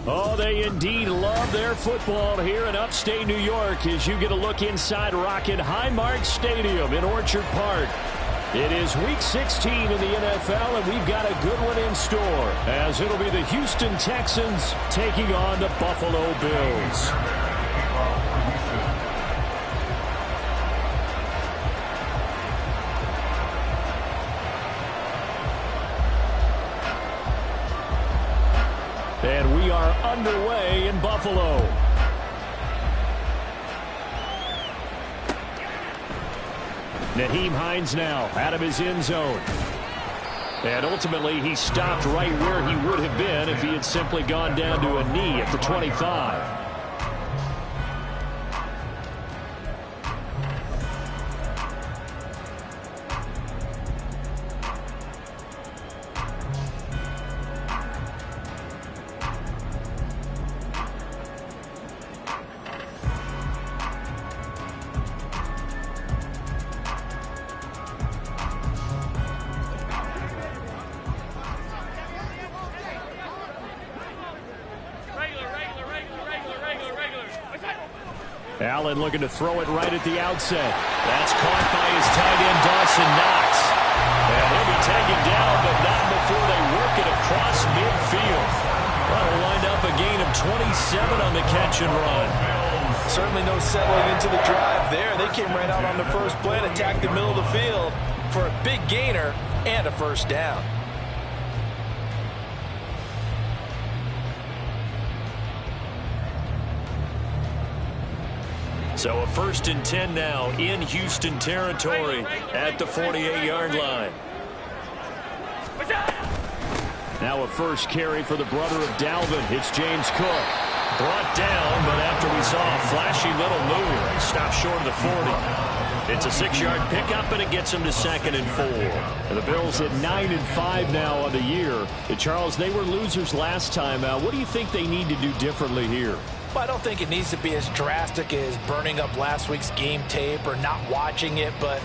Oh, they indeed love their football here in upstate New York as you get a look inside Rocket Highmark Stadium in Orchard Park. It is Week 16 in the NFL, and we've got a good one in store as it'll be the Houston Texans taking on the Buffalo Bills. And we are underway in Buffalo. Nyheim Hines now out of his end zone. And ultimately he stopped right where he would have been if he had simply gone down to a knee at the 25. Allen looking to throw it right at the outset. That's caught by his tight end, Dawson Knox. And he'll be taken down, but not before they work it across midfield. That'll wind up a gain of 27 on the catch and run. Certainly no settling into the drive there. They came right out on the first play and attacked the middle of the field for a big gainer and a first down. So a 1st and 10 now in Houston territory at the 48-yard line. Now a first carry for the brother of Dalvin. It's James Cook. Brought down, but after we saw a flashy little move, stopped short of the 40. It's a 6-yard pickup, and it gets him to 2nd and 4. And the Bills at 9-5 now on the year. And Charles, they were losers last time out. What do you think they need to do differently here? Well, I don't think it needs to be as drastic as burning up last week's game tape or not watching it, but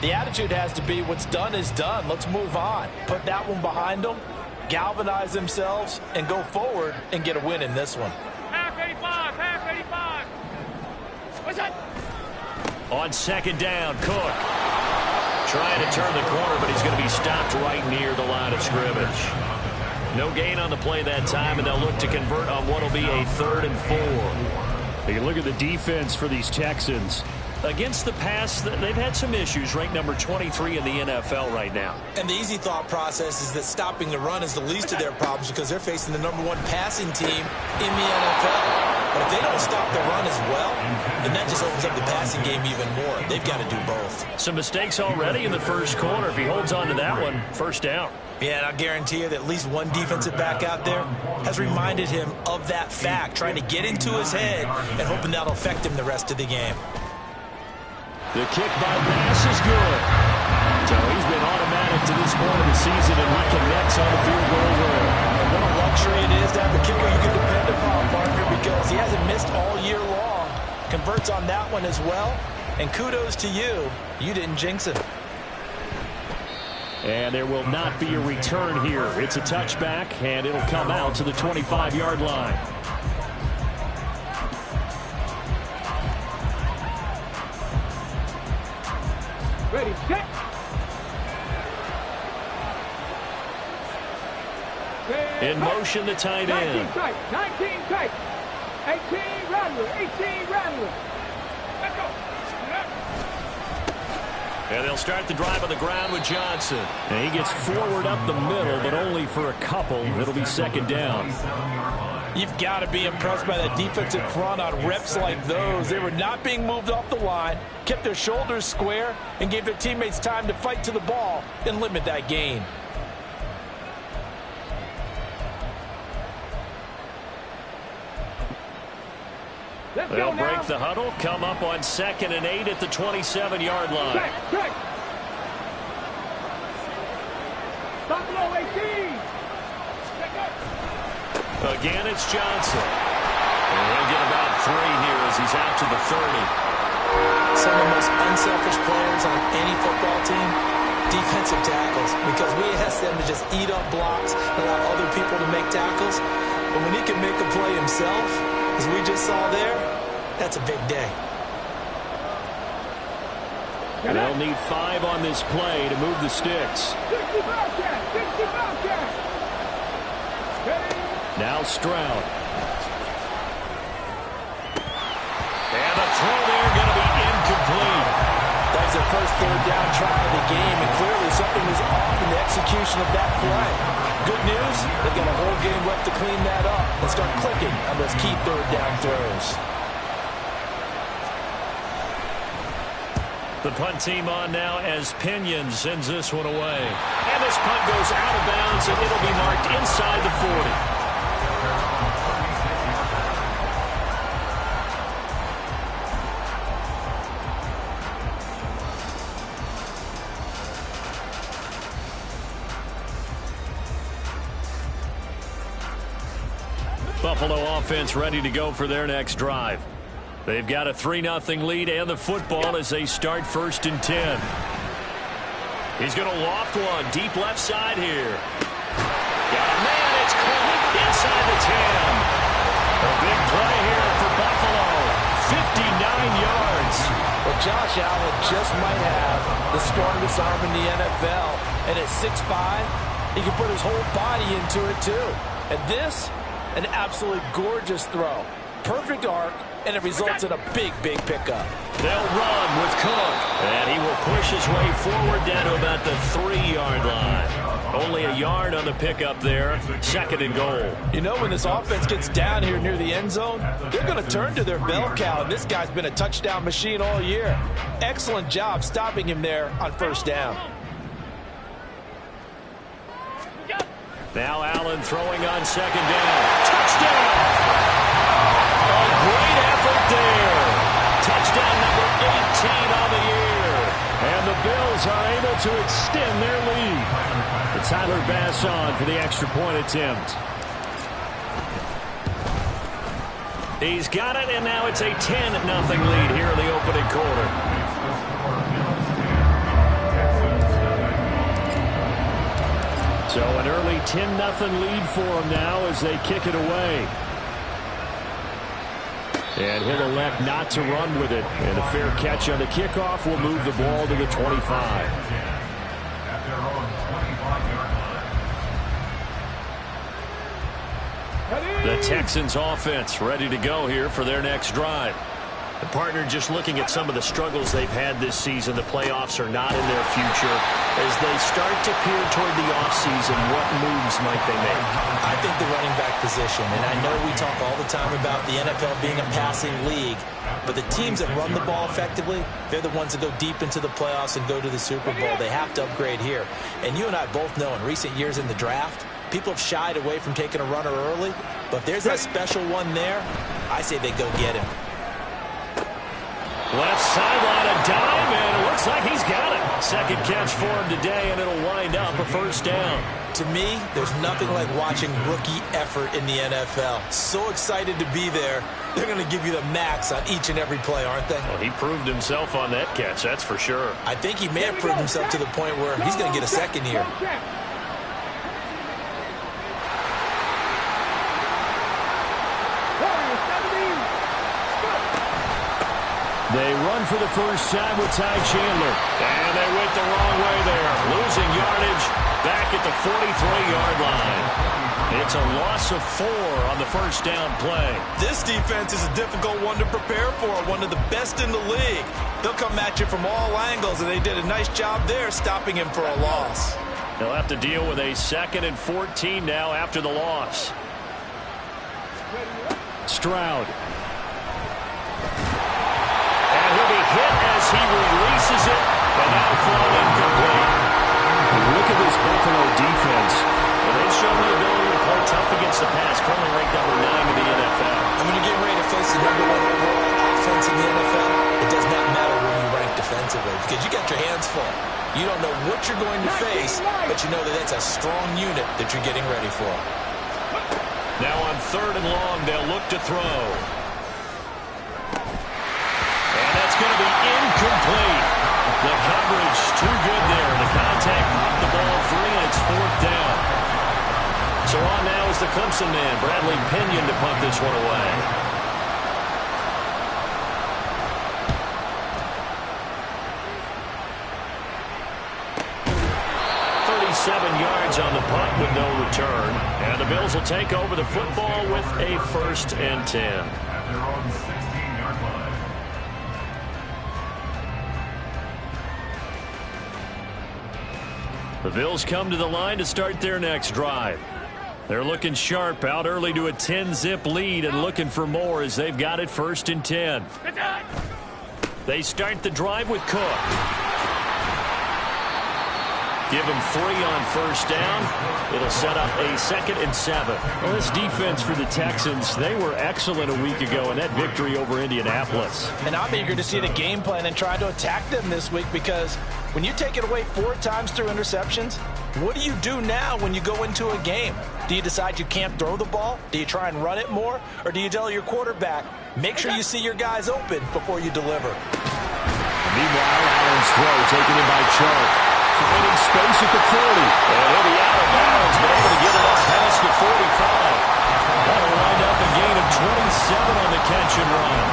the attitude has to be what's done is done. Let's move on. Put that one behind them, galvanize themselves, and go forward and get a win in this one. Half 85, half 85. What's that? On 2nd down, Cook trying to turn the corner, but he's going to be stopped right near the line of scrimmage. No gain on the play that time, and they'll look to convert on what will be a 3rd and 4. You look at the defense for these Texans. Against the pass, they've had some issues, ranked number 23 in the NFL right now. And the easy thought process is that stopping the run is the least of their problems because they're facing the #1 passing team in the NFL. But if they don't stop the run as well, then that just opens up the passing game even more. They've got to do both. Some mistakes already in the first quarter. If he holds on to that one, first down. Yeah, and I'll guarantee you that at least one defensive back out there has reminded him of that fact, trying to get into his head and hoping that'll affect him the rest of the game. The kick by Bass is good. So he's been automatic to this point of the season, and he connects on the field goal there. What a luxury it is to have a kicker you can depend upon, Parker, because he hasn't missed all year long. Converts on that one as well, and kudos to you. You didn't jinx him. And there will not be a return here. It's a touchback, and it'll come out to the 25-yard line. Ready, set. In motion, the tight end. 19 tight, 19 tight. 18 Rattler, 18 Rattler. Let's go. And they'll start the drive on the ground with Johnson. And he gets forward up the middle, but only for a couple. It'll be 2nd down. You've got to be impressed by that defensive front on reps like those. They were not being moved off the line, kept their shoulders square, and gave their teammates time to fight to the ball and limit that gain. They'll break the huddle, come up on 2nd and 8 at the 27-yard line. Check. Stop below 18. Again, it's Johnson. And he'll get about 3 here as he's out to the 30. Some of the most unselfish players on any football team, defensive tackles, because we ask them to just eat up blocks and allow other people to make tackles. But when he can make a play himself, as we just saw there, that's a big day. They'll need 5 on this play to move the sticks. Now Stroud. And the throw there going to be incomplete. That was their first third down try of the game, and clearly something was off in the execution of that play. Good news, they've got a whole game left to clean that up and start clicking on those key third down throws. The punt team on now as Pinion sends this one away. And this punt goes out of bounds, and it'll be marked inside the 40. Buffalo offense ready to go for their next drive. They've got a 3-0 lead and the football as they start 1st and 10. He's going to loft one deep left side here. Got a man, it's caught inside the 10. A big play here for Buffalo. 59 yards. Well, Josh Allen just might have the strongest arm in the NFL. And at 6'5", he can put his whole body into it too. And this, an absolutely gorgeous throw. Perfect arc, and it results in a big, big pickup. They'll run with Cook, and he will push his way forward down to about the 3-yard line. Only a yard on the pickup there. 2nd and goal. You know, when this offense gets down here near the end zone, they're going to turn to their bell cow, and this guy's been a touchdown machine all year. Excellent job stopping him there on 1st down. Now Allen throwing on 2nd down. Touchdown! A great effort there. Touchdown number 18 on the year. And the Bills are able to extend their lead. It's Tyler Bass on for the extra point attempt. He's got it, and now it's a 10-0 lead here in the opening quarter. So an early 10-0 lead for him now as they kick it away. And he'll elect not to run with it. And a fair catch on the kickoff will move the ball to the 25. The Texans offense ready to go here for their next drive. The partner just looking at some of the struggles they've had this season. The playoffs are not in their future. As they start to peer toward the offseason, what moves might they make? I think the running back position, and I know we talk all the time about the NFL being a passing league, but the teams that run the ball effectively, they're the ones that go deep into the playoffs and go to the Super Bowl. They have to upgrade here. And you and I both know in recent years in the draft, people have shied away from taking a runner early, but if there's that special one there, I say they go get him. Left sideline, a dive, and it looks like he's got it. Second catch for him today, and it'll wind up a 1st down. To me, there's nothing like watching rookie effort in the NFL. So excited to be there. They're going to give you the max on each and every play, aren't they? Well, he proved himself on that catch, that's for sure. I think he may have proved himself to the point where he's going to get a second here. They run for the first time with Ty Chandler. And they went the wrong way there. Losing yardage back at the 43-yard line. It's a loss of 4 on the 1st down play. This defense is a difficult one to prepare for, one of the best in the league. They'll come at you from all angles, and they did a nice job there stopping him for a loss. They'll have to deal with a 2nd and 14 now after the loss. Stroud. He'll be hit as he releases it, and now thrown incomplete. Look at this Buffalo defense. And they've shown the ability to play tough against the pass, currently ranked number 9 in the NFL. And when you get ready to face the number 1 overall offense in the NFL, it does not matter where you rank defensively because you got your hands full. You don't know what you're going to face, but you know that that's a strong unit that you're getting ready for. Now on 3rd and long, they'll look to throw. It's going to be incomplete. The coverage too good there. The contact popped the ball free, and it's 4th down. So on now is the Clemson man, Bradley Pinion, to punt this one away. 7 yards on the punt with no return. And the Bills will take over the football with a 1st and 10. The Bills come to the line to start their next drive. They're looking sharp, out early to a 10-zip lead and looking for more as they've got it 1st and 10. They start the drive with Cook. Give him 3 on 1st down. It'll set up a 2nd and 7. Well, this defense for the Texans, they were excellent a week ago in that victory over Indianapolis. And I'm eager to see the game plan and try to attack them this week, because when you take it away 4 times through interceptions, what do you do now when you go into a game? Do you decide you can't throw the ball? Do you try and run it more? Or do you tell your quarterback, make sure you see your guys open before you deliver? Meanwhile, Allen's throw taken in by Chark. Finding space at the 40. And he'll be out of bounds, but able to get it up past the 45. That'll wind up a gain of 27 on the catch and run.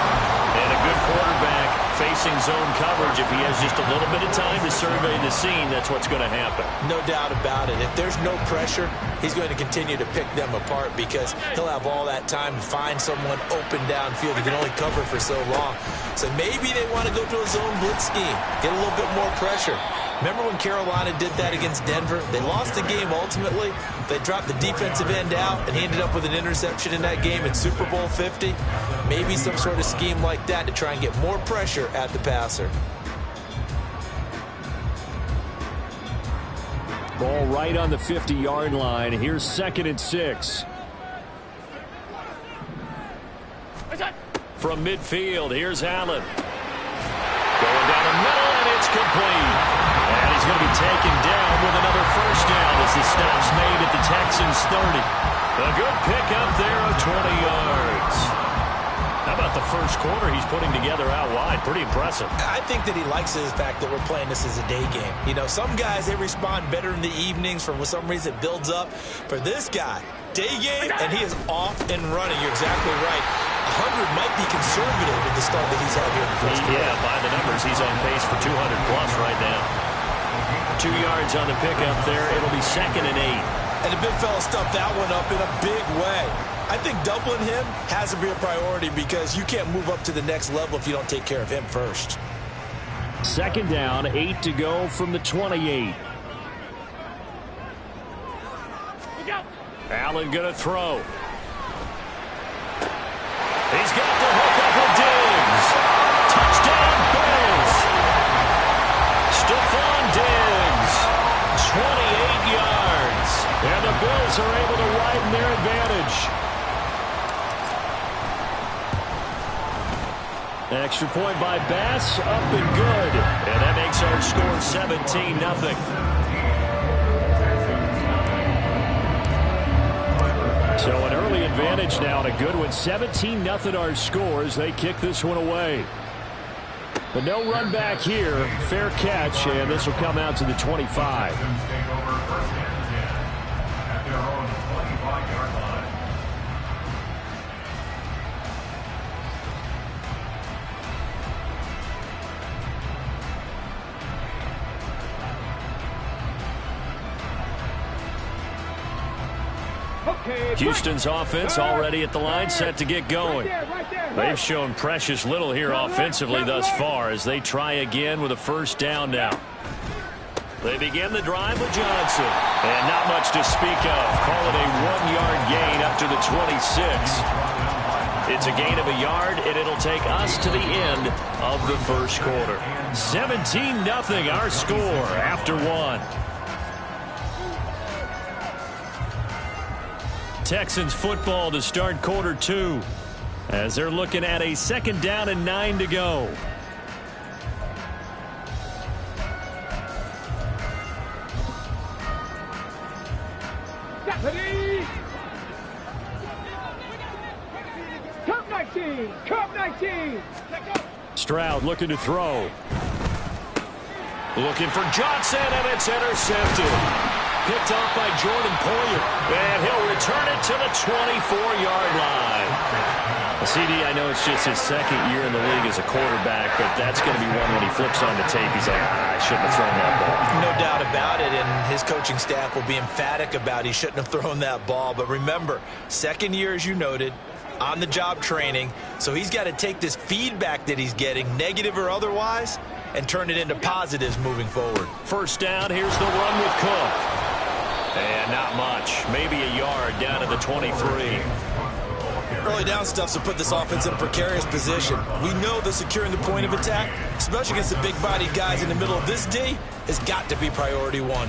And a good quarterback facing zone coverage. If he has just a little bit of time to survey the scene, that's what's going to happen. No doubt about it. If there's no pressure, he's going to continue to pick them apart, because he'll have all that time to find someone open downfield. He can only cover for so long. So maybe they want to go to a zone blitz scheme, get a little bit more pressure. Remember when Carolina did that against Denver? They lost the game ultimately. They dropped the defensive end out, and he ended up with an interception in that game in Super Bowl 50. Maybe some sort of scheme like that to try and get more pressure at the passer. Ball right on the 50-yard line. Here's 2nd and 6. From midfield, here's Allen. Going down the middle, and it's complete. And he's going to be taken down with another 1st down as the stop's made at the Texans' 30. A good pickup there of 20 yards. How about the first quarter he's putting together out wide? Pretty impressive. I think that he likes the fact that we're playing this as a day game. You know, some guys, they respond better in the evenings. For some reason, it builds up. For this guy, day game, and he is off and running. You're exactly right. 100 might be conservative with the start that he's had here in the first quarter. Yeah, by the numbers, he's on pace for 200-plus right now. 2 yards on the pickup there. It'll be 2nd and 8. And the big fella stuffed that one up in a big way. I think doubling him has to be a priority, because you can't move up to the next level if you don't take care of him first. 2nd down, 8 to go from the 28. Allen going to throw. He's got the hook up with Diggs. Touchdown, Bills. Stephon Diggs, 28 yards. And the Bills are able to widen their advantage. Extra point by Bass, up and good. And that makes our score 17-0. So an early advantage now, and a good one. 17-0 our score as they kick this one away. But no run back here. Fair catch, and this will come out to the 25. Houston's offense already at the line, set to get going. They've shown precious little here offensively thus far as they try again with a 1st down now. They begin the drive with Johnson. And not much to speak of. Call it a 1-yard gain up to the 26. It's a gain of a yard, and it'll take us to the end of the first quarter. 17-0 our score after 1. Texans football to start quarter 2 as they're looking at a 2nd down and 9 to go. Cup 19. Stroud looking to throw. Looking for Johnson, and it's intercepted. picked off by Jordan Poyer. And he'll return it to the 24-yard line. CD, I know it's just his second year in the league as a quarterback, but that's going to be one when he flips on the tape. He's like, I shouldn't have thrown that ball. No doubt about it, and his coaching staff will be emphatic about he shouldn't have thrown that ball. But remember, second year, as you noted, on-the-job training, so he's got to take this feedback that he's getting, negative or otherwise, and turn it into positives moving forward. First down, here's the run with Cook. And not much, maybe a yard down to the 23. Early down stuff to put this offense in a precarious position. We know that securing the point of attack, especially against the big-bodied guys in the middle of this D, has got to be priority one.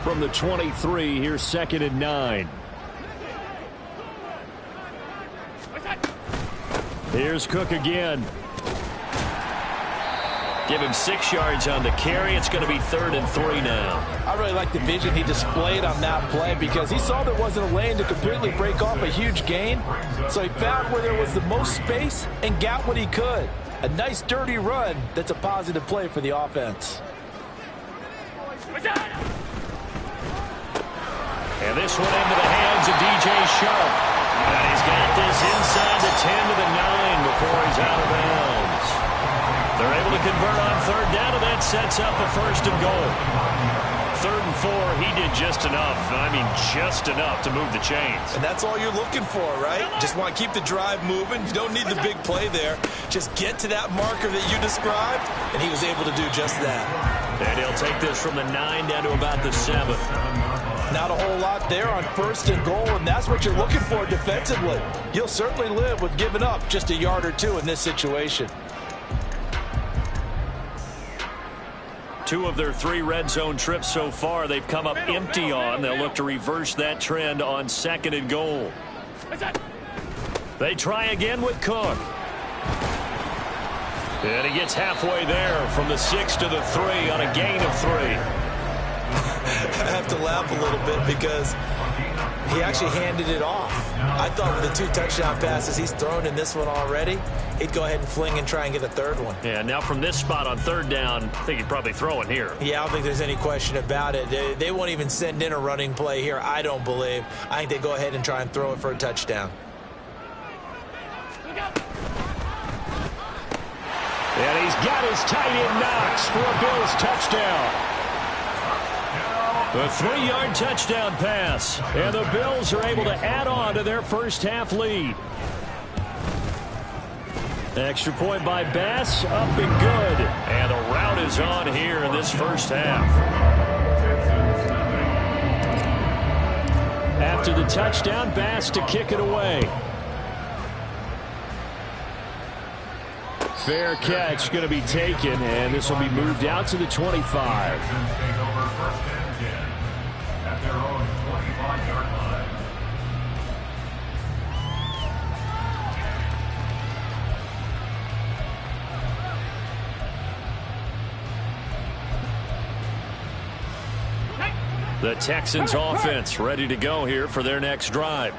From the 23, here's 2nd and 9. Here's Cook again. Give him 6 yards on the carry. It's going to be 3rd and 3 now. I really like the vision he displayed on that play because he saw there wasn't a lane to completely break off a huge gain. So he found where there was the most space and got what he could. A nice dirty run that's a positive play for the offense. And this one into the hands of DJ Sharp. And he's got this inside the 10 to the 9 before he's out of bounds. They're able to convert on 3rd down, and that sets up a 1st and goal. 3rd and 4, he did just enough. I mean, just enough to move the chains. And that's all you're looking for, right? Just want to keep the drive moving. You don't need the big play there. Just get to that marker that you described, and he was able to do just that. And he'll take this from the 9 down to about the 7. Not a whole lot there on 1st and goal, and that's what you're looking for defensively. You'll certainly live with giving up just a yard or 2 in this situation. 2 of their 3 red zone trips so far, they've come up empty on. They'll look to reverse that trend on 2nd and goal. They try again with Cook. And he gets halfway there from the 6 to the 3 on a gain of 3. I have to laugh a little bit because he actually handed it off. I thought with the 2 touchdown passes he's thrown in this one already, he'd go ahead and fling and try and get a 3rd one. Yeah, now from this spot on 3rd down, I think he'd probably throw it here. Yeah, I don't think there's any question about it. They won't even send in a running play here, I don't believe. I think they go ahead and try and throw it for a touchdown. And he's got his tight end Knox for a Bills touchdown. A 3-yard touchdown pass. And the Bills are able to add on to their first half lead. Extra point by Bass, up and good. And the route is on here in this first half. After the touchdown, Bass to kick it away. Fair catch going to be taken, and this will be moved out to the 25. The Texans offense ready to go here for their next drive.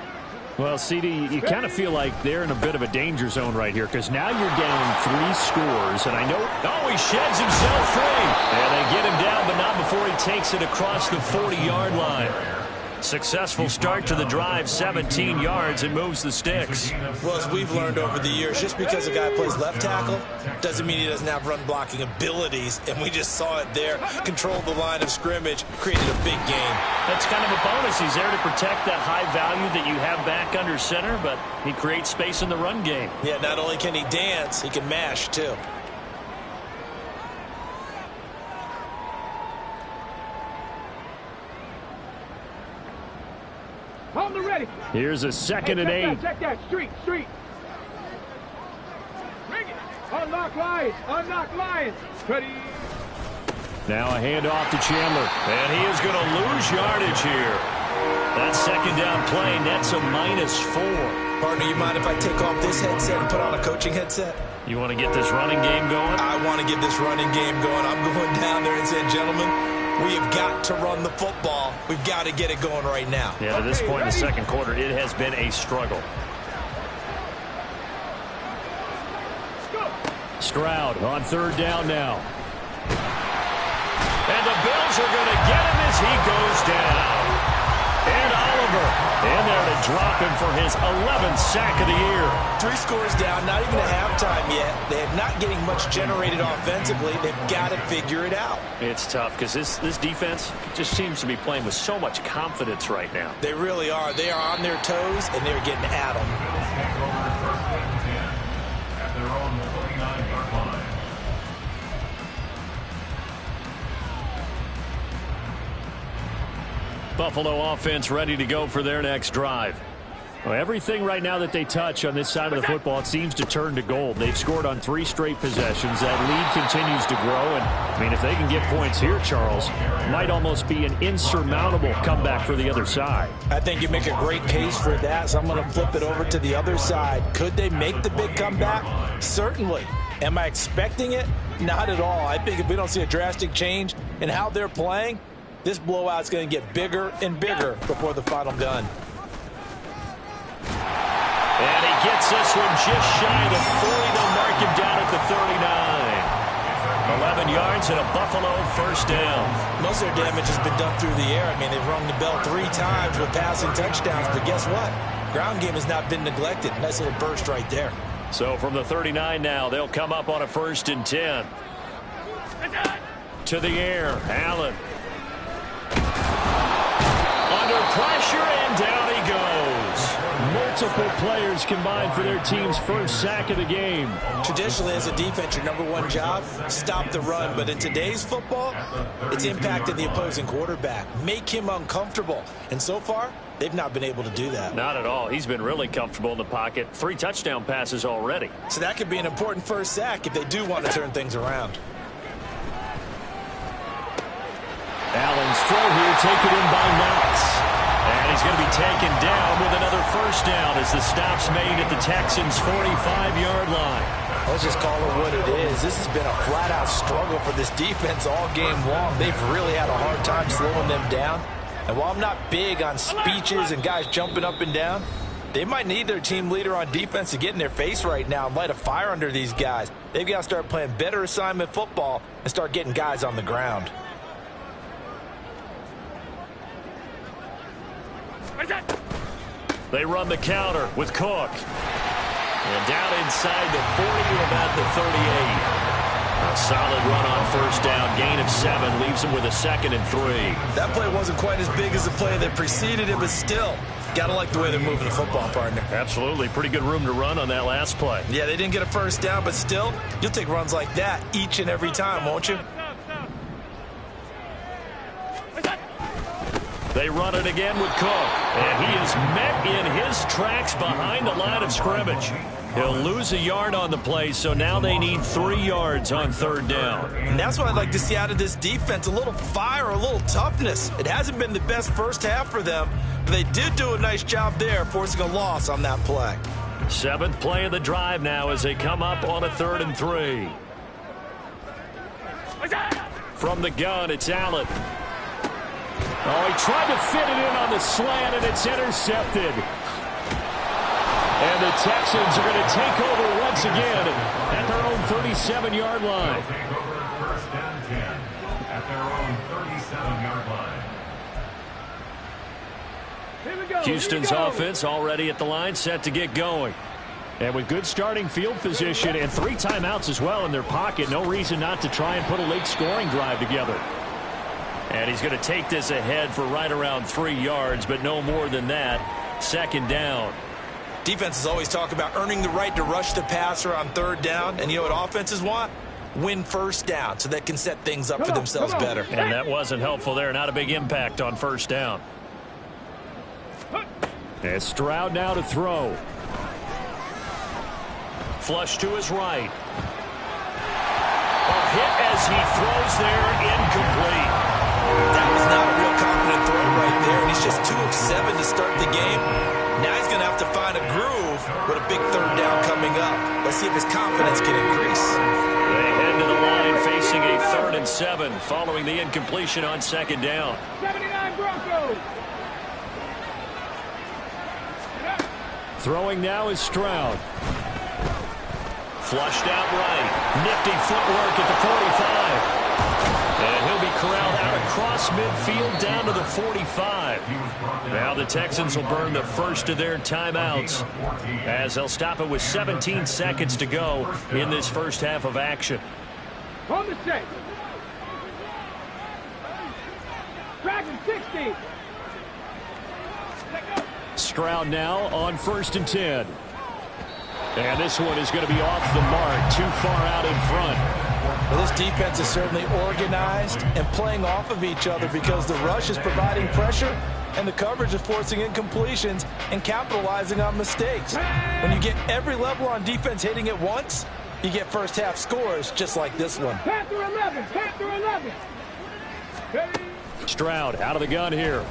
Well, CD, you kind of feel like they're in a bit of a danger zone right here because now you're down 3 scores, and I know... Oh, he sheds himself free. And they get him down, but not before he takes it across the 40-yard line. Successful start to the drive, 17 yards, and moves the sticks. Well, as we've learned over the years, just because a guy plays left tackle doesn't mean he doesn't have run-blocking abilities, and we just saw it there. Controlled the line of scrimmage, created a big gain. That's kind of a bonus. He's there to protect that high value that you have back under center, but he creates space in the run game. Yeah, not only can he dance, he can mash, too. On the ready. Here's a 2nd and 8. Check that. Street. Bring it. Unlock Lions. Ready. Now a handoff to Chandler. And he is going to lose yardage here. That 2nd down play nets a -4. Partner, you mind if I take off this headset and put on a coaching headset? You want to get this running game going? I want to get this running game going. I'm going down there and saying, gentlemen, we have got to run the football. We've got to get it going right now. Yeah, to this point in the second quarter, it has been a struggle. Go. Stroud on third down now. And the Bills are going to get him as he goes down. And Oliver in there to drop him for his 11th sack of the year. 3 scores down, not even at halftime yet. They're not getting much generated offensively. They've got to figure it out. It's tough because this defense just seems to be playing with so much confidence right now. They really are. They are on their toes, and they're getting at them. At their own 49-yard line. Buffalo offense ready to go for their next drive. Well, everything right now that they touch on this side of the football, it seems to turn to gold. They've scored on 3 straight possessions. That lead continues to grow. And, I mean, if they can get points here, Charles, might almost be an insurmountable comeback for the other side. I think you make a great case for that, so I'm going to flip it over to the other side. Could they make the big comeback? Certainly. Am I expecting it? Not at all. I think if we don't see a drastic change in how they're playing, this blowout's going to get bigger and bigger before the final gun. And he gets this one just shy of the 40. They'll mark him down at the 39. 11 yards and a Buffalo first down. Most of their damage has been done through the air. I mean, they've rung the bell 3 times with passing touchdowns, but guess what? Ground game has not been neglected. Nice little burst right there. So from the 39 now, they'll come up on a 1st and 10. To the air, Allen. Under pressure, and down he goes. Multiple players combined for their team's first sack of the game. Traditionally, as a defense, your #1 job, stop the run. But in today's football, it's impacted the opposing quarterback. Make him uncomfortable. And so far, they've not been able to do that. Not at all. He's been really comfortable in the pocket. 3 touchdown passes already. So that could be an important first sack if they do want to turn things around. Allen's throw here taken in by Knox. And he's going to be taken down with another first down as the stop's made at the Texans' 45-yard line. Let's just call it what it is. This has been a flat-out struggle for this defense all game long. They've really had a hard time slowing them down. And while I'm not big on speeches and guys jumping up and down, they might need their team leader on defense to get in their face right now and light a fire under these guys. They've got to start playing better assignment football and start getting guys on the ground. They run the counter with Cook. And down inside the 40 to about the 38. A solid run on first down. Gain of 7 leaves him with a 2nd and 3. That play wasn't quite as big as the play that preceded it, but still, got to like the way they're moving the football, partner. Absolutely. Pretty good room to run on that last play. Yeah, they didn't get a first down, but still, you'll take runs like that each and every time, won't you? They run it again with Cook. And he is met in his tracks behind the line of scrimmage. He'll lose a yard on the play, so now they need 3 yards on third down. And that's what I'd like to see out of this defense, a little fire, a little toughness. It hasn't been the best first half for them, but they did do a nice job there, forcing a loss on that play. 7th play of the drive now as they come up on a 3rd and 3. From the gun, it's Allen. Oh, he tried to fit it in on the slant, and it's intercepted. And the Texans are going to take over once again at their own 37-yard line. Take over 1st and 10 at their own 37-yard line. Here we go. Houston's offense already at the line, set to get going. And with good starting field position and 3 timeouts as well in their pocket, no reason not to try and put a late scoring drive together. And he's going to take this ahead for right around 3 yards, but no more than that. 2nd down. Defenses always talk about earning the right to rush the passer on 3rd down. And you know what offenses want? Win first down so they can set things up for themselves better. And that wasn't helpful there. Not a big impact on first down. And Stroud now to throw. Flush to his right. A hit as he throws there, incomplete. That was not a real confident throw right there, and he's just 2 of 7 to start the game. Now he's going to have to find a groove with a big 3rd down coming up. Let's see if his confidence can increase. They head to the line facing a 3rd and 7 following the incompletion on 2nd down. 79 Broncos. Throwing now is Stroud. Flushed out right. Nifty footwork at the 45. And he'll be corralled out across midfield down to the 45. Now the Texans will burn the first of their timeouts as they'll stop it with 17 seconds to go in this first half of action. On the check. Dragon 60. Stroud now on 1st and 10. And this one is going to be off the mark, too far out in front. Well, this defense is certainly organized and playing off of each other because the rush is providing pressure and the coverage is forcing incompletions and capitalizing on mistakes. When you get every level on defense hitting at once, you get first half scores just like this one. Panther 11. Panther 11. Ready. Stroud out of the gun here.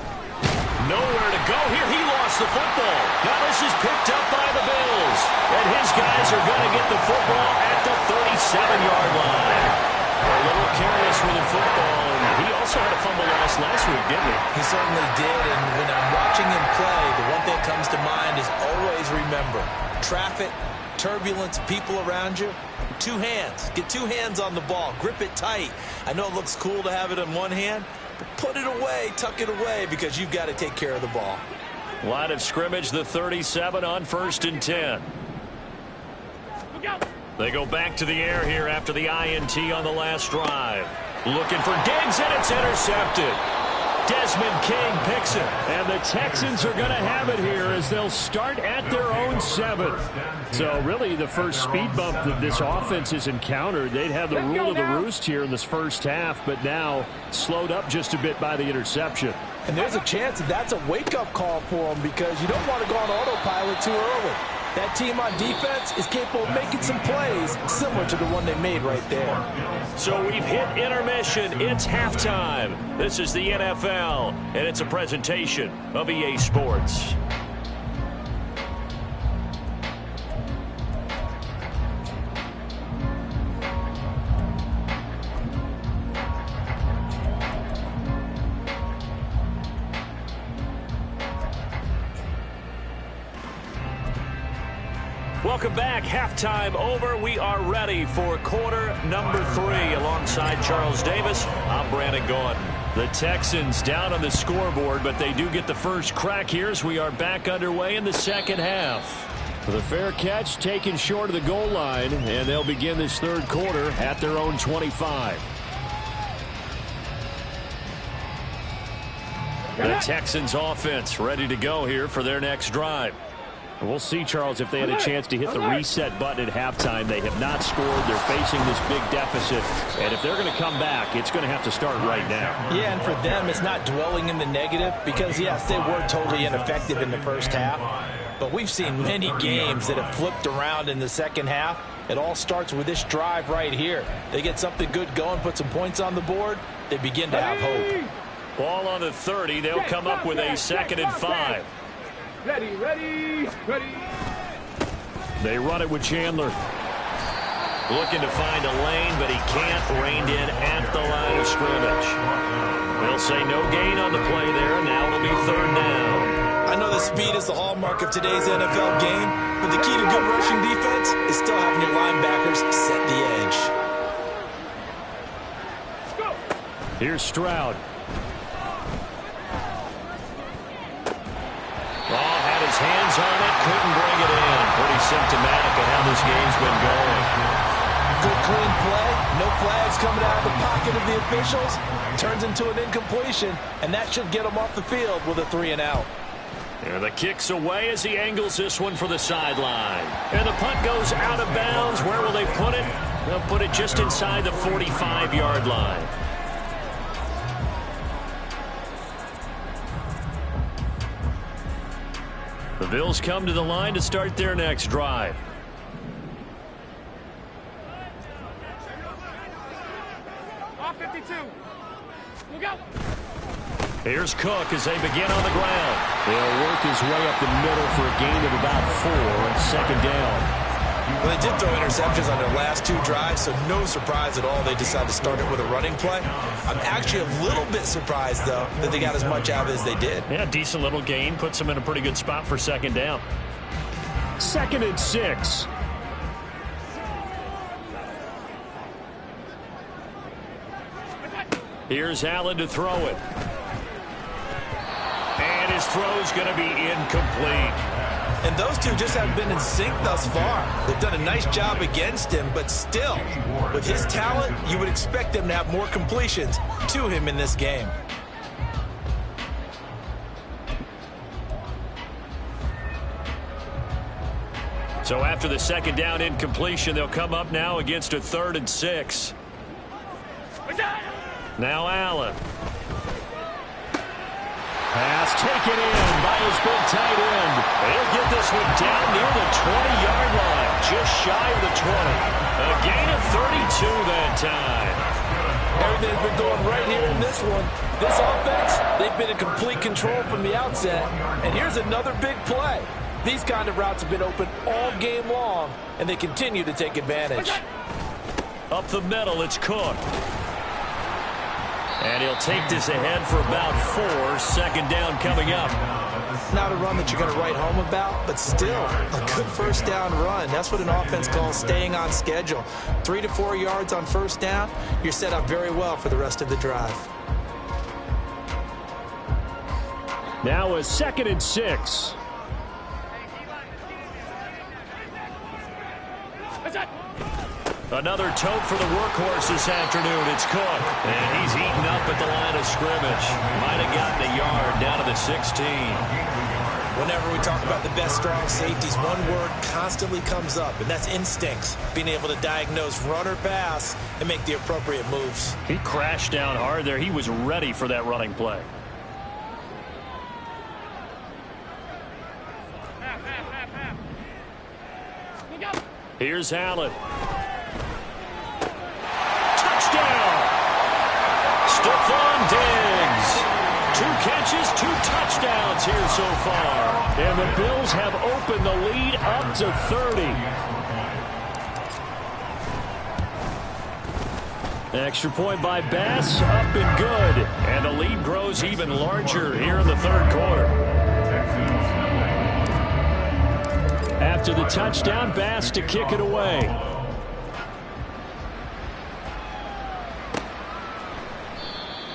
Nowhere to go here. He lost the football. Now this is picked up by the Bills. And his guys are going to get the football at the 37-yard line. A little careless with the football. And he also had a fumble loss last week, didn't he? He certainly did. And when I'm watching him play, the one thing that comes to mind is always remember, traffic, turbulence, people around you. 2 hands. Get 2 hands on the ball. Grip it tight. I know it looks cool to have it in one hand, but put it away, tuck it away, because you've got to take care of the ball. Line of scrimmage, the 37 on 1st and 10. They go back to the air here after the INT on the last drive. Looking for Diggs, and it's intercepted. Desmond King picks it. And the Texans are going to have it here as they'll start at their own 7. So really the first speed bump that this offense has encountered. They'd have the rule of the roost here in this first half, but now slowed up just a bit by the interception. And there's a chance that that's a wake-up call for them because you don't want to go on autopilot too early. That team on defense is capable of making some plays similar to the one they made right there. So we've hit intermission. It's halftime. This is the NFL, and it's a presentation of EA Sports. Welcome back. Halftime over. We are ready for quarter number 3. Alongside Charles Davis, I'm Brandon Gordon. The Texans down on the scoreboard, but they do get the first crack here as we are back underway in the second half. The fair catch taken short of the goal line, and they'll begin this third quarter at their own 25. The Texans offense ready to go here for their next drive. We'll see, Charles, if they had a chance to hit the reset button at halftime. They have not scored. They're facing this big deficit. And if they're going to come back, it's going to have to start right now. Yeah, and for them, it's not dwelling in the negative because, yes, they were totally ineffective in the first half. But we've seen many games that have flipped around in the second half. It all starts with this drive right here. They get something good going, put some points on the board, they begin to have hope. Ball on the 30. They'll come up with a 2nd and 5. Ready, ready, ready. They run it with Chandler. Looking to find a lane, but he can't. Reined in at the line of scrimmage. They'll say no gain on the play there. Now it'll be 3rd down. I know the speed is the hallmark of today's NFL game, but the key to good rushing defense is still having your linebackers set the edge. Here's Stroud. His hands on it, couldn't bring it in. Pretty symptomatic of how this game's been going. Good clean play, no flags coming out of the pocket of the officials. Turns into an incompletion, and that should get him off the field with a 3 and out. And the kick's away as he angles this one for the sideline. And the punt goes out of bounds. Where will they put it? They'll put it just inside the 45-yard line. The Bills come to the line to start their next drive. Off 52. Look out. Here's Cook as they begin on the ground. They'll work his way up the middle for a gain of about 4 on 2nd down. Well, they did throw interceptions on their last 2 drives, so no surprise at all they decided to start it with a running play. I'm actually a little bit surprised, though, that they got as much out of it as they did. Yeah, decent little gain. Puts them in a pretty good spot for 2nd down. 2nd and 6. Here's Allen to throw it. And his throw's going to be incomplete. And those two just haven't been in sync thus far. They've done a nice job against him, but still, with his talent, you would expect them to have more completions to him in this game. So after the second down incompletion, they'll come up now against a 3rd and 6. Now Allen. Pass taken in by his big tight end. He'll get this one down near the 20-yard line, just shy of the 20. A gain of 32 that time. Everything's been going right here in this one. This offense, they've been in complete control from the outset. And here's another big play. These kind of routes have been open all game long, and they continue to take advantage. Up the middle, it's Cook. And he'll take this ahead for about 4. Second down coming up. Not a run that you're going to write home about, but still a good first down run. That's what an offense calls staying on schedule. 3 to 4 yards on first down, you're set up very well for the rest of the drive. Now a 2nd and 6. Another tote for the workhorse this afternoon. It's Cook. And he's eaten up at the line of scrimmage. Might have gotten a yard down to the 16. Whenever we talk about the best strong safeties, one word constantly comes up, and that's instincts. Being able to diagnose run or pass and make the appropriate moves. He crashed down hard there. He was ready for that running play. Here's Allen. Stephon Diggs. 2 catches, 2 touchdowns here so far. And the Bills have opened the lead up to 30. Extra point by Bass, up and good. And the lead grows even larger here in the 3rd quarter. After the touchdown, Bass to kick it away.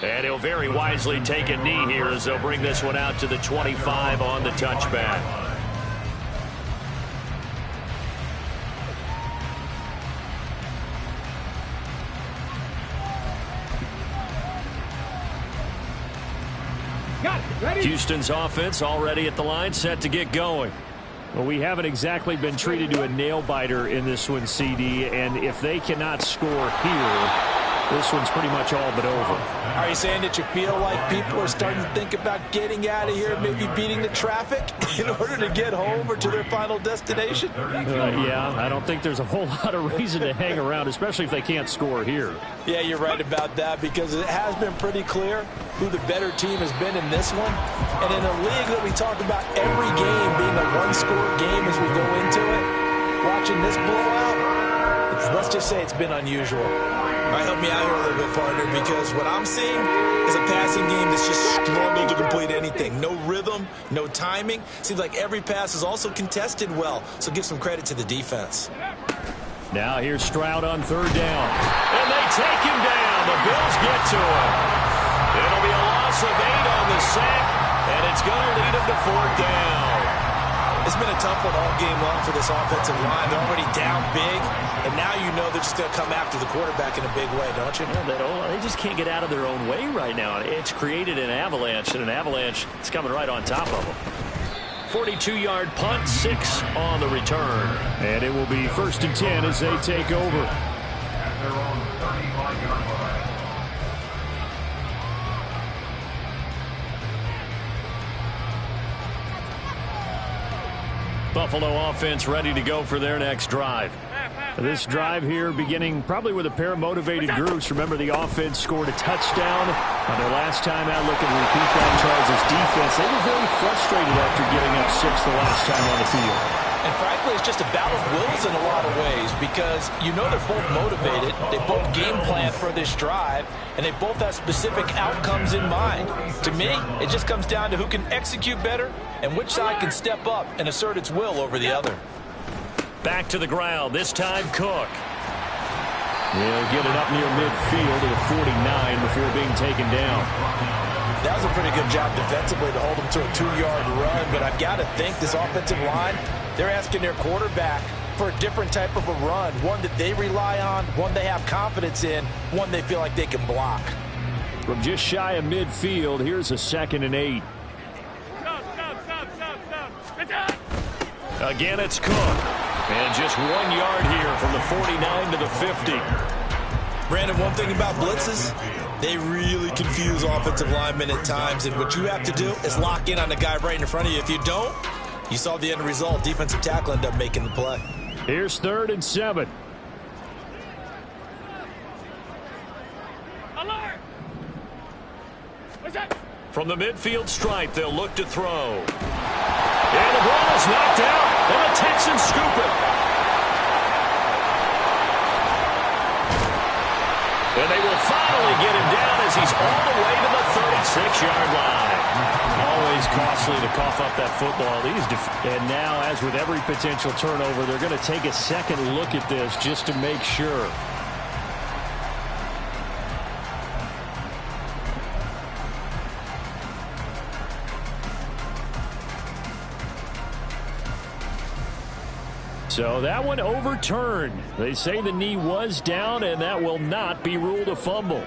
And he'll very wisely take a knee here as they'll bring this one out to the 25 on the touchback. Houston's offense already at the line, set to get going. Well, we haven't exactly been treated to a nail-biter in this one, CD, and if they cannot score here, this one's pretty much all but over. Are you saying that you feel like people are starting to think about getting out of here, maybe beating the traffic in order to get home or to their final destination? Yeah, I don't think there's a whole lot of reason to hang around, especially if they can't score here. Yeah, you're right about that, because it has been pretty clear who the better team has been in this one. And in a league that we talk about every game being a one-score game as we go into it, watching this blowout, let's just say it's been unusual. All right, help me out here a little bit, partner, because what I'm seeing is a passing game that's just struggled to complete anything. No rhythm, no timing. Seems like every pass is also contested well, so give some credit to the defense. Now here's Stroud on 3rd down. And they take him down. The Bills get to him. It'll be a loss of 8 on the sack, and it's going to lead them to 4th down. It's been a tough one all game long for this offensive line. They're already down big, and now you know they're just going to come after the quarterback in a big way, don't you? Yeah, they just can't get out of their own way right now. It's created an avalanche, and an avalanche is coming right on top of them. 42-yard punt, 6 on the return. And it will be 1st and 10 as they take over. At their own 35-yard line. Buffalo offense ready to go for their next drive. This drive here beginning probably with a pair of motivated groups. Remember, the offense scored a touchdown on their last time out. Looking to repeat that. Charles' defense, they were very frustrated after giving up 6 the last time on the field. And frankly, it's just a battle of wills in a lot of ways, because you know they're both motivated. They both game plan for this drive, and they both have specific outcomes in mind. To me, it just comes down to who can execute better and which side can step up and assert its will over the other. Back to the ground, this time Cook. They'll get it up near midfield to the 49 before being taken down. That was a pretty good job defensively to hold them to a 2-yard run, but I've got to think this offensive line, they're asking their quarterback for a different type of a run, one that they rely on, one they have confidence in, one they feel like they can block. From just shy of midfield, here's a 2nd and 8. Again, it's Cook. And just 1 yard here from the 49 to the 50. Brandon, one thing about blitzes, they really confuse offensive linemen at times. And what you have to do is lock in on the guy right in front of you. If you don't, you saw the end result. Defensive tackle ended up making the play. Here's 3rd and 7. Alert! What's that? From the midfield stripe, they'll look to throw. And the ball is knocked out, and the Texans scoop it. And they will finally get him down as he's all the way to the 36-yard line. Always costly to cough up that football. And now, as with every potential turnover, they're going to take a second look at this just to make sure. So that one overturned. They say the knee was down, and that will not be ruled a fumble.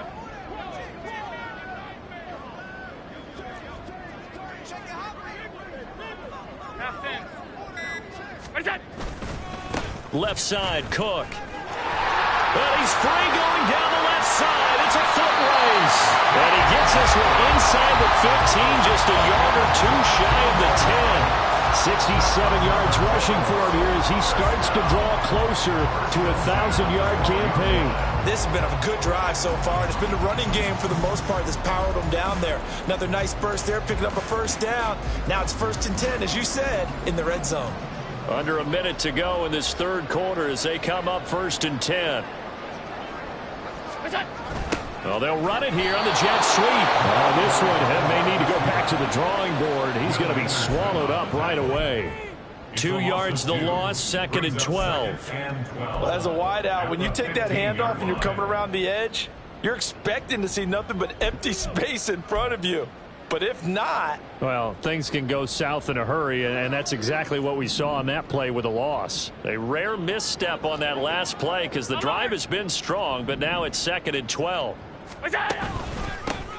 Left side, Cook. Well, he's free going down the left side. It's a foot race. And he gets this one inside the 15, just a yard or two shy of the 10. 67 yards rushing for him here as he starts to draw closer to a 1,000-yard campaign. This has been a good drive so far, and it's been the running game for the most part that's powered them down there. Another nice burst there, picking up a 1st down. Now it's 1st and 10, as you said, in the red zone. Under a minute to go in this 3rd quarter as they come up 1st and 10. Well, they'll run it here on the jet sweep. This one may need to go back to the drawing board. He's going to be swallowed up right away. 2 yards the loss, 2nd and 12. Well, as a wideout, when you take that handoff and you're coming around the edge, you're expecting to see nothing but empty space in front of you. But if not... Well, things can go south in a hurry, and that's exactly what we saw on that play with a loss. A rare misstep on that last play because the drive has been strong, but now it's 2nd and 12.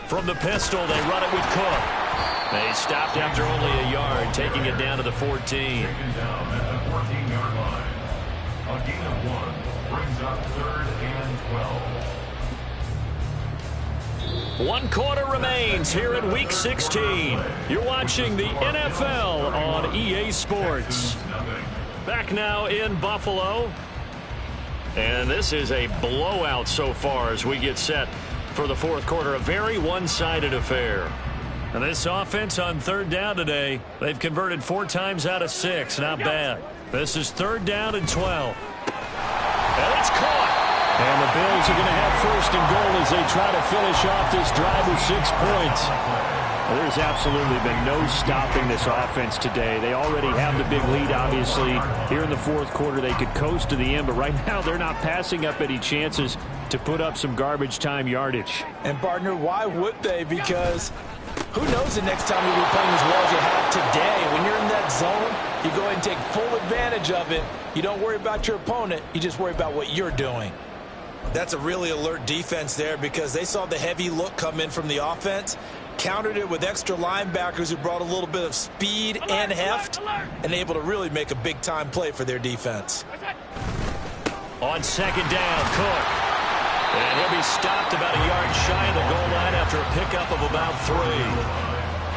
From the pistol, they run it with Cook. They stopped after only a yard, taking it down to the 14. Taken down at the 14-yard line. A gain of 1 brings up 3rd and 12. 1 quarter remains here in Week 16. You're watching the NFL on EA Sports. Back now in Buffalo. And this is a blowout so far as we get set for the 4th quarter. A very one-sided affair. And this offense on 3rd down today, they've converted 4 times out of 6. Not bad. This is 3rd down and 12. And it's caught. And the Bills are going to have 1st and goal as they try to finish off this drive with 6 points. Well, there's absolutely been no stopping this offense today. They already have the big lead, obviously. Here in the 4th quarter, they could coast to the end, but right now they're not passing up any chances to put up some garbage time yardage. And, partner, why would they? Because who knows the next time you'll be playing as well as you have today. When you're in that zone, you go ahead and take full advantage of it. You don't worry about your opponent. You just worry about what you're doing. That's a really alert defense there because they saw the heavy look come in from the offense, countered it with extra linebackers who brought a little bit of speed and heft, and able to really make a big-time play for their defense. On 2nd down, Cook. And he'll be stopped about a yard shy of the goal line after a pickup of about 3.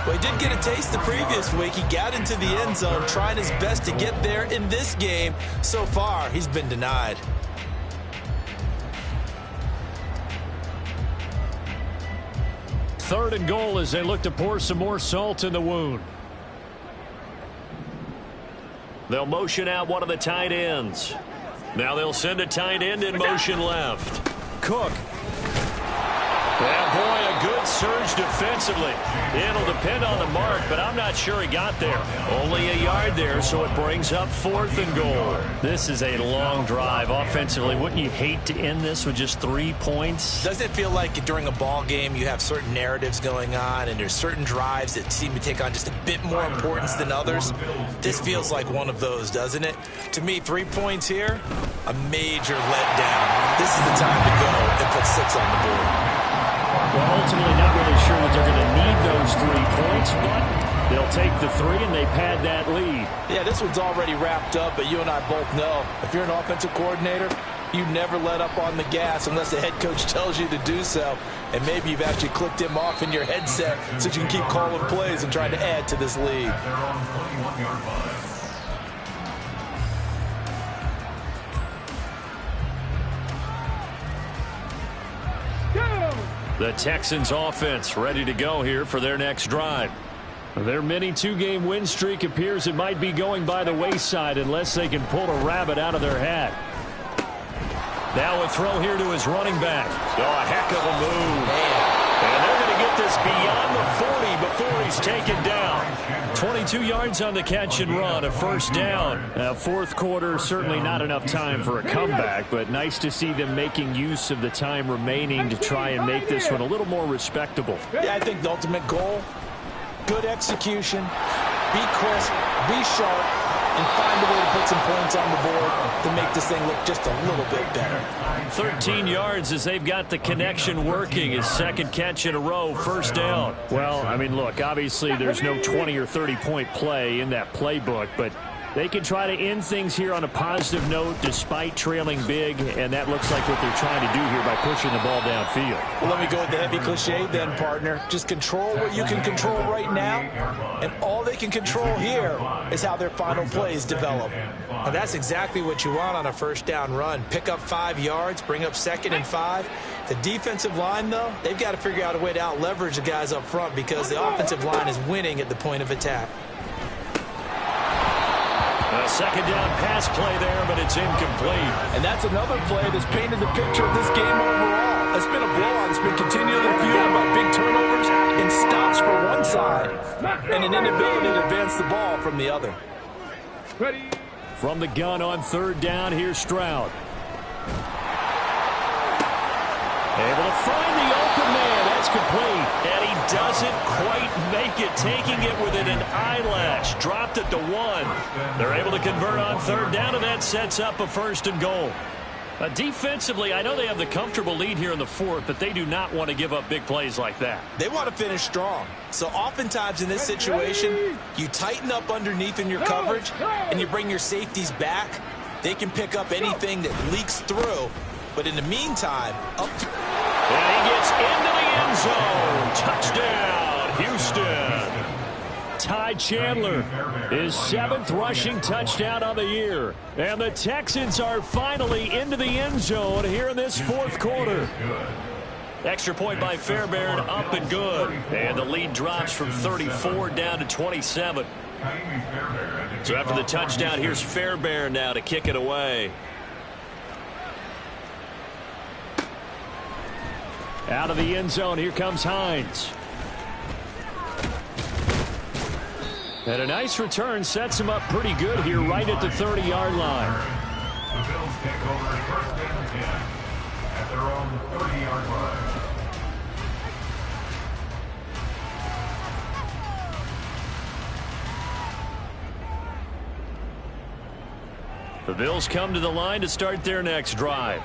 Well, he did get a taste the previous week. He got into the end zone, trying his best to get there in this game. So far, he's been denied. 3rd and goal as they look to pour some more salt in the wound. They'll motion out one of the tight ends. Now they'll send a tight end in motion left. Cook. And boy, a good Good surge defensively. It'll depend on the mark, but I'm not sure he got there. Only a yard there, so it brings up 4th and goal. This is a long drive offensively. Wouldn't you hate to end this with just 3 points? Doesn't it feel like during a ball game you have certain narratives going on and there's certain drives that seem to take on just a bit more importance than others? This feels like one of those, doesn't it? To me, 3 points here, a major letdown. This is the time to go and put 6 on the board. Well, ultimately not really sure that they're going to need those 3 points, but they'll take the 3 and they pad that lead. Yeah, this one's already wrapped up, but you and I both know if you're an offensive coordinator, you never let up on the gas unless the head coach tells you to do so. And maybe you've actually clicked him off in your headset so you can keep calling plays and trying to add to this lead. The Texans offense ready to go here for their next drive. Their mini 2-game win streak appears it might be going by the wayside unless they can pull a rabbit out of their hat. Now a throw here to his running back. Oh, a heck of a move. And they're going to get this beyond the 40 before he's taken down. 22 yards on the catch and run, a 1st down. Now, 4th quarter, certainly not enough time for a comeback, but nice to see them making use of the time remaining to try and make this one a little more respectable. Yeah, I think the ultimate goal, good execution, be crisp, be sharp, and find a way to put some points on the board to make this thing look just a little bit better. 13 yards as they've got the connection working. His 2nd catch in a row, 1st down. Well, I mean, look, obviously there's no 20 or 30-point play in that playbook, but they can try to end things here on a positive note despite trailing big, and that looks like what they're trying to do here by pushing the ball downfield. Well, let me go with the heavy cliche then, partner. Just control what you can control right now, and all they can control here is how their final plays develop. Now, that's exactly what you want on a 1st down run. Pick up 5 yards, bring up 2nd and 5. The defensive line, though, they've got to figure out a way to out-leverage the guys up front because the offensive line is winning at the point of attack. A 2nd down pass play there, but it's incomplete. And that's another play that's painted the picture of this game overall. It's been a blowout. It's been continually fueled by big turnovers and stops for one side and an inability to advance the ball from the other. Ready. From the gun on 3rd down, here's Stroud. Able to find the open man. That's complete. And he doesn't quite make it, taking it within an eyelash. Dropped at the 1. They're able to convert on 3rd down, and that sets up a 1st and goal. Defensively, I know they have the comfortable lead here in the 4th, but they do not want to give up big plays like that. They want to finish strong. So oftentimes in this situation, you tighten up underneath in your coverage, and you bring your safeties back. They can pick up anything that leaks through. But in the meantime, and he gets into the end zone. Touchdown, Houston. Ty Chandler, his 7th rushing touchdown on the year. And the Texans are finally into the end zone here in this 4th quarter. Extra point by Fairbairn, up and good. And the lead drops from 34 down to 27. So after the touchdown, here's Fairbairn now to kick it away. Out of the end zone, here comes Hines. And a nice return sets him up pretty good here right at the 30-yard line. The Bills take over 1st and 10 at their own 30-yard line. The Bills come to the line to start their next drive.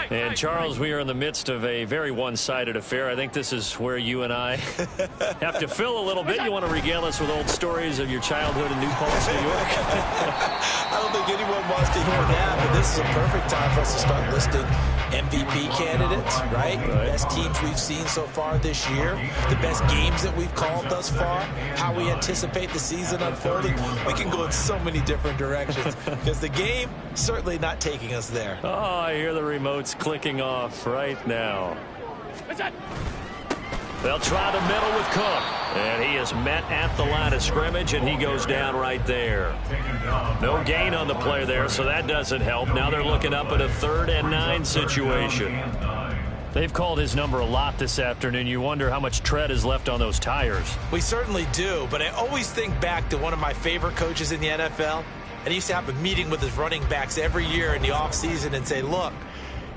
And, Charles, we are in the midst of a very one-sided affair. I think this is where you and I have to fill a little bit. You want to regale us with old stories of your childhood in New Paltz, New York? I don't think anyone wants to hear that, but this is a perfect time for us to start listing MVP candidates, right? Best teams we've seen so far this year, the best games that we've called thus far, how we anticipate the season unfolding. We can go in so many different directions because the game certainly not taking us there. Oh, I hear the remote's clicking off right now. They'll try the middle with Cook. And he is met at the line of scrimmage, and he goes down right there. No gain on the play there, so that doesn't help. Now they're looking up at a 3rd and 9 situation. They've called his number a lot this afternoon. You wonder how much tread is left on those tires. We certainly do, but I always think back to one of my favorite coaches in the NFL, and he used to have a meeting with his running backs every year in the offseason and say, look,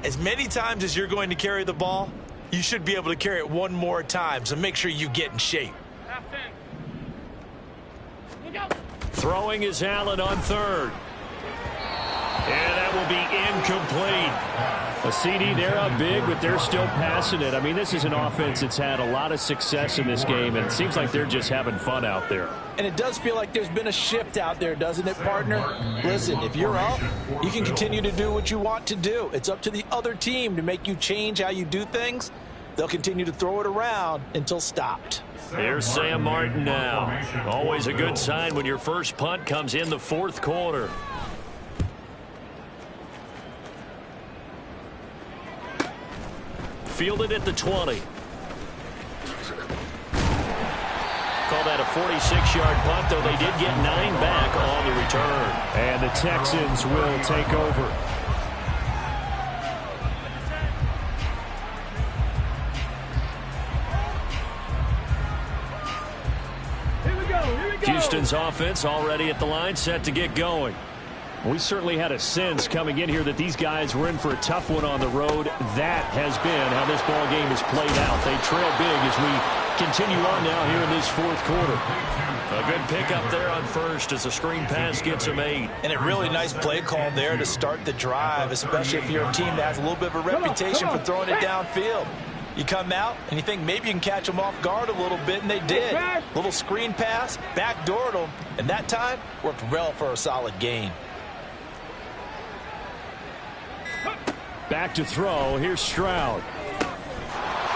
as many times as you're going to carry the ball, you should be able to carry it one more time, so make sure you get in shape. Throwing is Allen on third. And that will be incomplete. A CD, they're up big, but they're still passing it. I mean, this is an offense that's had a lot of success in this game, and it seems like they're just having fun out there. And it does feel like there's been a shift out there, doesn't it, partner? Listen, if you're up, you can continue to do what you want to do. It's up to the other team to make you change how you do things. They'll continue to throw it around until stopped. Here's Sam Martin now. Always a good sign when your first punt comes in the fourth quarter. Fielded at the 20. Call that a 46-yard punt, though they did get 9 back on the return. And the Texans will take over. Houston's offense already at the line, set to get going. We certainly had a sense coming in here that these guys were in for a tough one on the road. That has been how this ball game has played out. They trail big as we continue on now here in this fourth quarter. A good pickup there on first as the screen pass gets them 8. And a really nice play call there to start the drive, especially if you're a team that has a little bit of a reputation for throwing it downfield. You come out and you think maybe you can catch them off guard a little bit, and they did. Little screen pass, backdoored them, and that time worked well for a solid gain. Back to throw. Here's Stroud.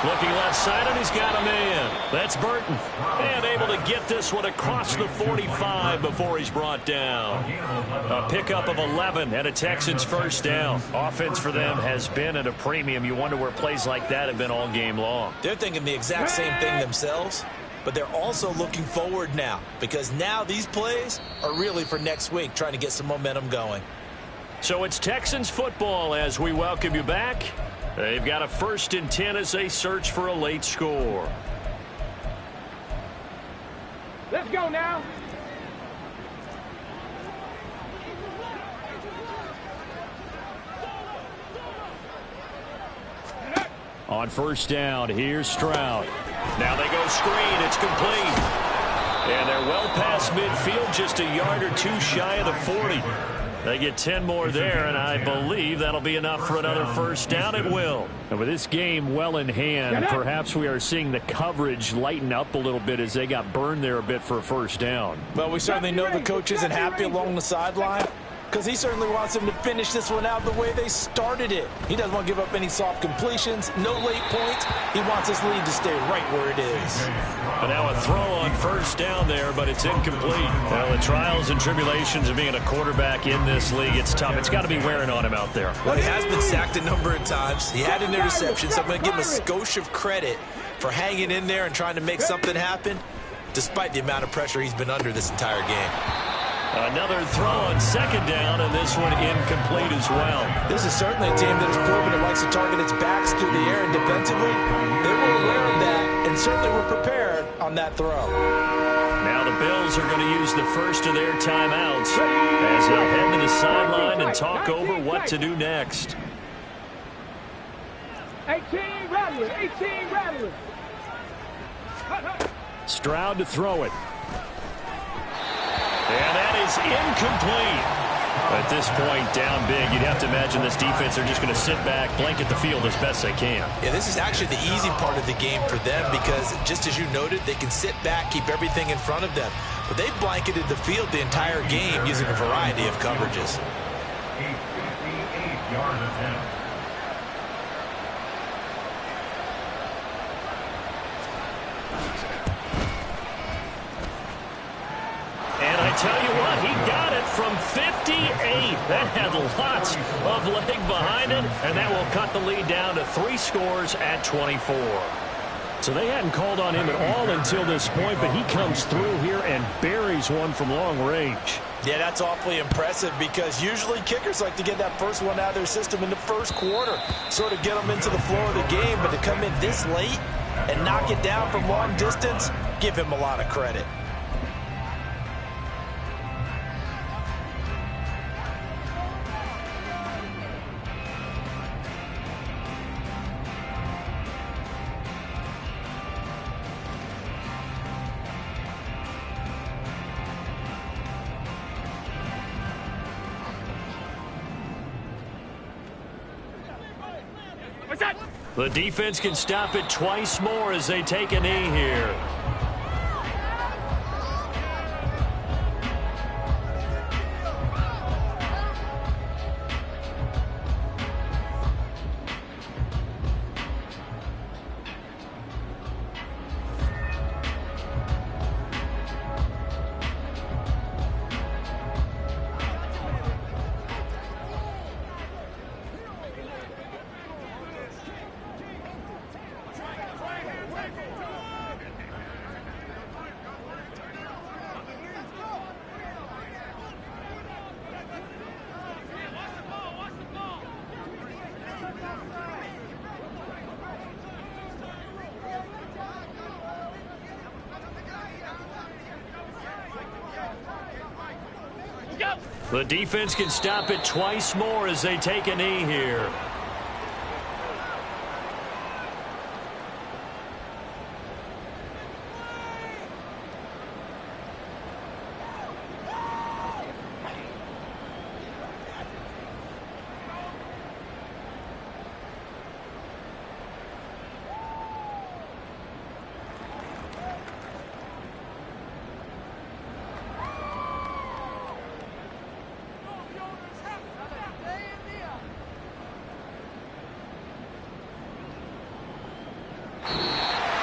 Looking left side, and he's got a man. That's Burton. And able to get this one across the 45 before he's brought down. A pickup of 11 and a Texans first down. Offense for them has been at a premium. You wonder where plays like that have been all game long. They're thinking the exact same thing themselves, but they're also looking forward now, because now these plays are really for next week, trying to get some momentum going. So it's Texans football as we welcome you back. They've got a 1st and 10 as they search for a late score. Let's go now. On first down, here's Stroud. Now they go screen. It's complete. And they're well past midfield, just a yard or two shy of the 40. They get 10 more there, and I believe that'll be enough for another first down. It will. And with this game well in hand, perhaps we are seeing the coverage lighten up a little bit as they got burned there a bit for a first down. Well, we certainly know the coach isn't happy along the sideline, because he certainly wants them to finish this one out the way they started it. He doesn't want to give up any soft completions, no late points. He wants this lead to stay right where it is. But now a throw on first down there, but it's incomplete. Well, the trials and tribulations of being a quarterback in this league, it's tough. It's got to be wearing on him out there. Well, he has been sacked a number of times. He had an interception, so I'm going to give him a skosh of credit for hanging in there and trying to make something happen, despite the amount of pressure he's been under this entire game. Another throw on second down, and this one incomplete as well. This is certainly a team that has proven it likes to target its backs through the air, and defensively, they were aware of that and certainly were prepared on that throw. Now the Bills are going to use the first of their timeouts as they'll head to the sideline and talk over what to do next. 18 Rattler, 18 Rattler. Stroud to throw it. And that is incomplete. At this point, down big, you'd have to imagine this defense are just going to sit back, blanket the field as best they can. Yeah, this is actually the easy part of the game for them because, just as you noted, they can sit back, keep everything in front of them. But they've blanketed the field the entire game using a variety of coverages. 8-yard attempt. And I tell you what, he got it from 58. That had lots of leg behind it, and that will cut the lead down to 3 scores at 24. So they hadn't called on him at all until this point, but he comes through here and buries one from long range. Yeah, that's awfully impressive because usually kickers like to get that first one out of their system in the first quarter, sort of get them into the flow of the game, but to come in this late and knock it down from long distance, give him a lot of credit. The defense can stop it twice more as they take a knee here. The defense can stop it twice more as they take a knee here.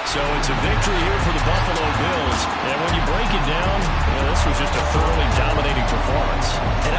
So it's a victory here for the Buffalo Bills. And when you break it down, this was just a thoroughly dominating performance. And